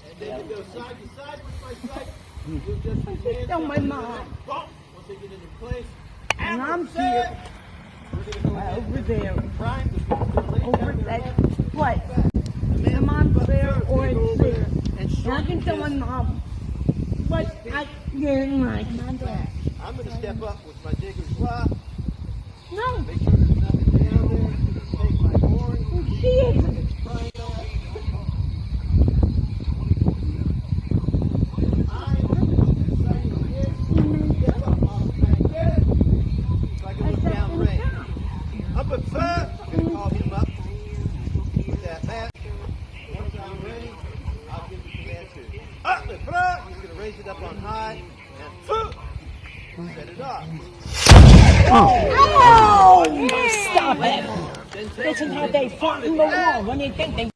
And then you go side to side with my sight. You just stand on my mom. Once they get into place. And I'm here. Over there. Over that place. My mom's there or it's there. And I can tell my mom. But you're like my dad. I'm going to step up with my digger's fly. No. Make sure there's nothing down there. Take my horn. She isn't. Up at first, I'm going to call him up with that bat. Once I'm ready, I'll give the command to up at front. He's going to raise it up on high and set it off. Oh! Stop it! This is how they fought in the war when they think they